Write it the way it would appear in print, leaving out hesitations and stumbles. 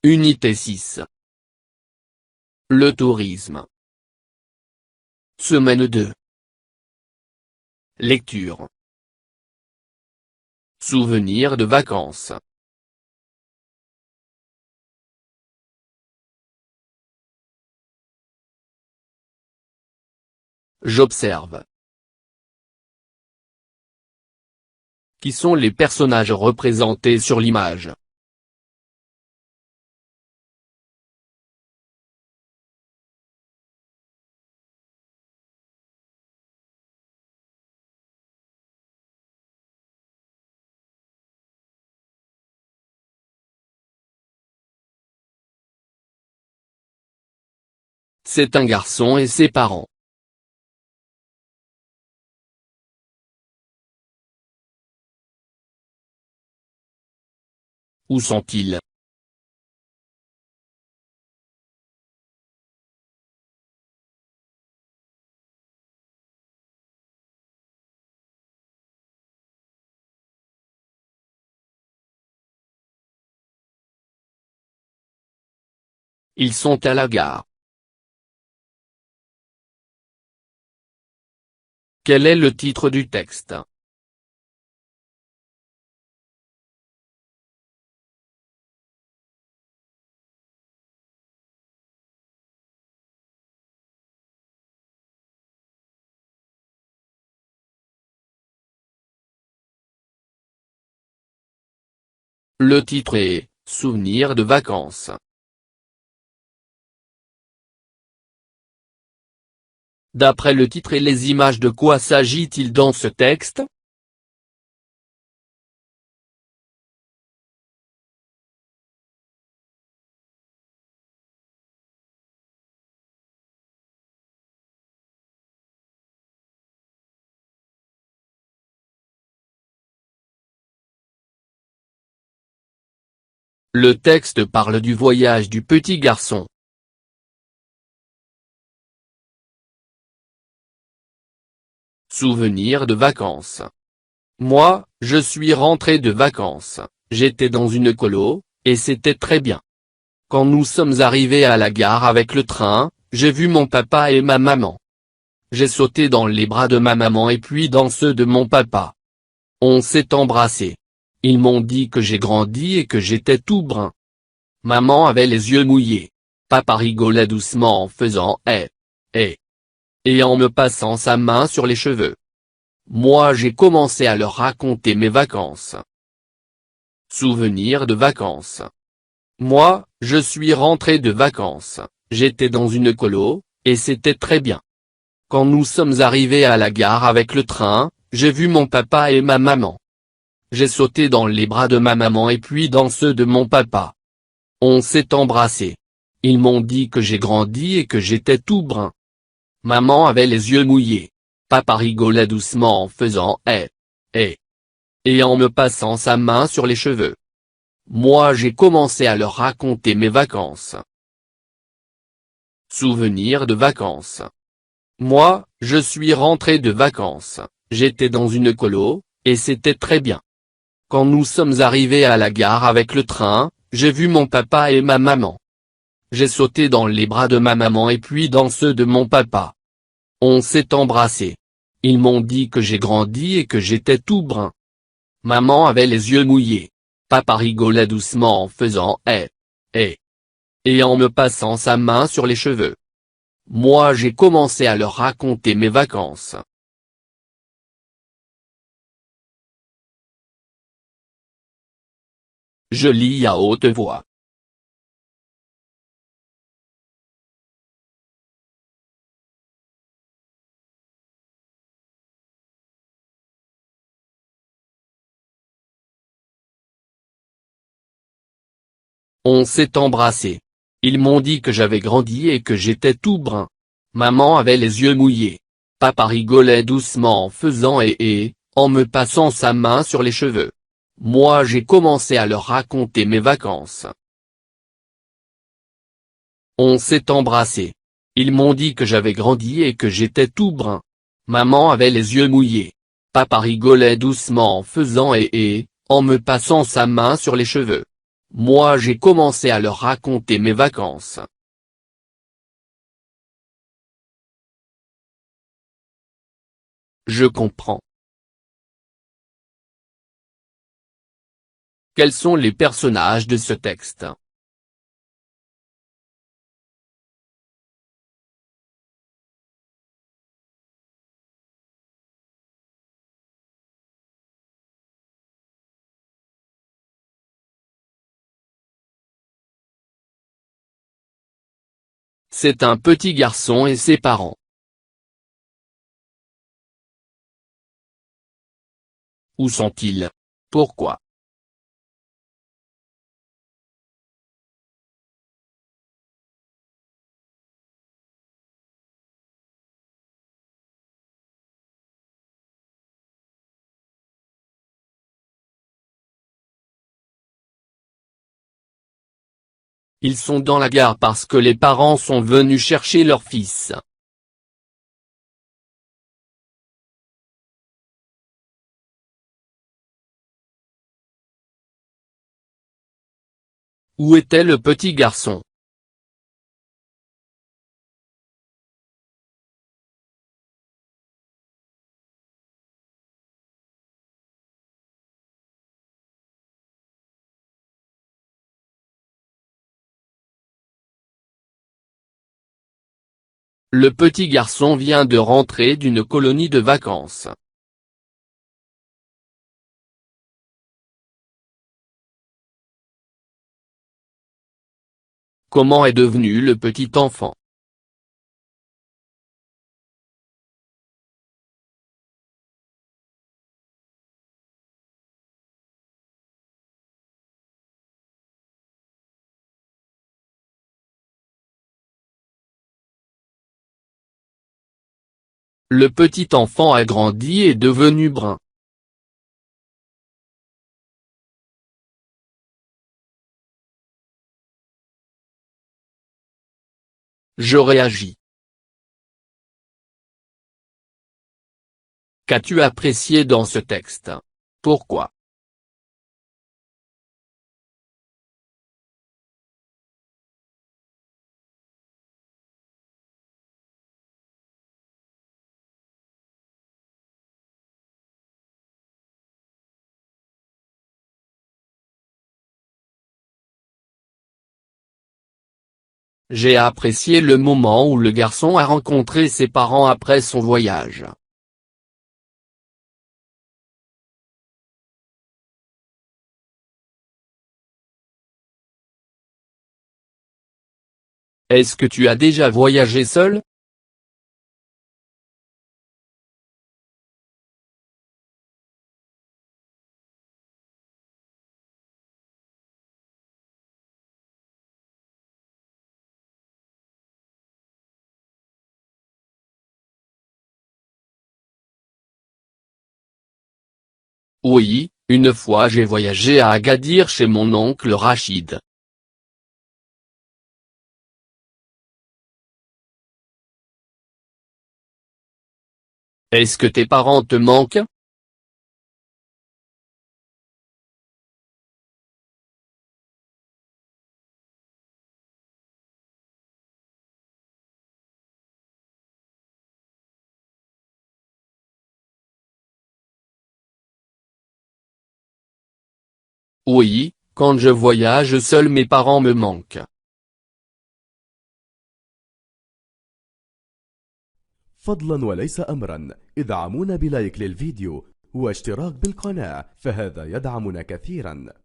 Unité 6. Le tourisme. Semaine 2. Lecture. Souvenirs de vacances. J'observe. Qui sont les personnages représentés sur l'image? C'est un garçon et ses parents. Où sont-ils? Ils sont à la gare. Quel est le titre du texte? Le titre est « Souvenirs de vacances ». D'après le titre et les images, de quoi s'agit-il dans ce texte? Le texte parle du voyage du petit garçon. Souvenirs de vacances. Moi, je suis rentré de vacances, j'étais dans une colo, et c'était très bien. Quand nous sommes arrivés à la gare avec le train, j'ai vu mon papa et ma maman. J'ai sauté dans les bras de ma maman et puis dans ceux de mon papa. On s'est embrassés. Ils m'ont dit que j'ai grandi et que j'étais tout brun. Maman avait les yeux mouillés. Papa rigolait doucement en faisant « eh, eh » et en me passant sa main sur les cheveux. Moi j'ai commencé à leur raconter mes vacances. Souvenirs de vacances. Moi, je suis rentré de vacances, j'étais dans une colo, et c'était très bien. Quand nous sommes arrivés à la gare avec le train, j'ai vu mon papa et ma maman. J'ai sauté dans les bras de ma maman et puis dans ceux de mon papa. On s'est embrassés. Ils m'ont dit que j'ai grandi et que j'étais tout brun. Maman avait les yeux mouillés. Papa rigolait doucement en faisant « eh, eh » et en me passant sa main sur les cheveux. Moi j'ai commencé à leur raconter mes vacances. Souvenirs de vacances. Moi, je suis rentré de vacances, j'étais dans une colo, et c'était très bien. Quand nous sommes arrivés à la gare avec le train, j'ai vu mon papa et ma maman. J'ai sauté dans les bras de ma maman et puis dans ceux de mon papa. On s'est embrassés. Ils m'ont dit que j'ai grandi et que j'étais tout brun. Maman avait les yeux mouillés. Papa rigolait doucement en faisant « eh, eh » et en me passant sa main sur les cheveux. Moi j'ai commencé à leur raconter mes vacances. Je lis à haute voix. On s'est embrassés. Ils m'ont dit que j'avais grandi et que j'étais tout brun. Maman avait les yeux mouillés. Papa rigolait doucement en faisant « eh » en me passant sa main sur les cheveux. Moi j'ai commencé à leur raconter mes vacances. On s'est embrassés. Ils m'ont dit que j'avais grandi et que j'étais tout brun. Maman avait les yeux mouillés. Papa rigolait doucement en faisant « eh » en me passant sa main sur les cheveux. moi j'ai commencé à leur raconter mes vacances. Je comprends. Quels sont les personnages de ce texte? C'est un petit garçon et ses parents. Où sont-ils? Pourquoi? Ils sont dans la gare parce que les parents sont venus chercher leur fils. Où était le petit garçon? Le petit garçon vient de rentrer d'une colonie de vacances. Comment est devenu le petit enfant? Le petit enfant a grandi et est devenu brun. Je réagis. Qu'as-tu apprécié dans ce texte? Pourquoi? J'ai apprécié le moment où le garçon a rencontré ses parents après son voyage. Est-ce que tu as déjà voyagé seul? Oui, une fois j'ai voyagé à Agadir chez mon oncle Rachid. Est-ce que tes parents te manquent? Oui, quand je voyage seul mes parents me manquent. فضلا وليس أمرا ادعمونا بلايك للفيديو واشتراك بالقناة، فهذا يدعمنا كثيرا.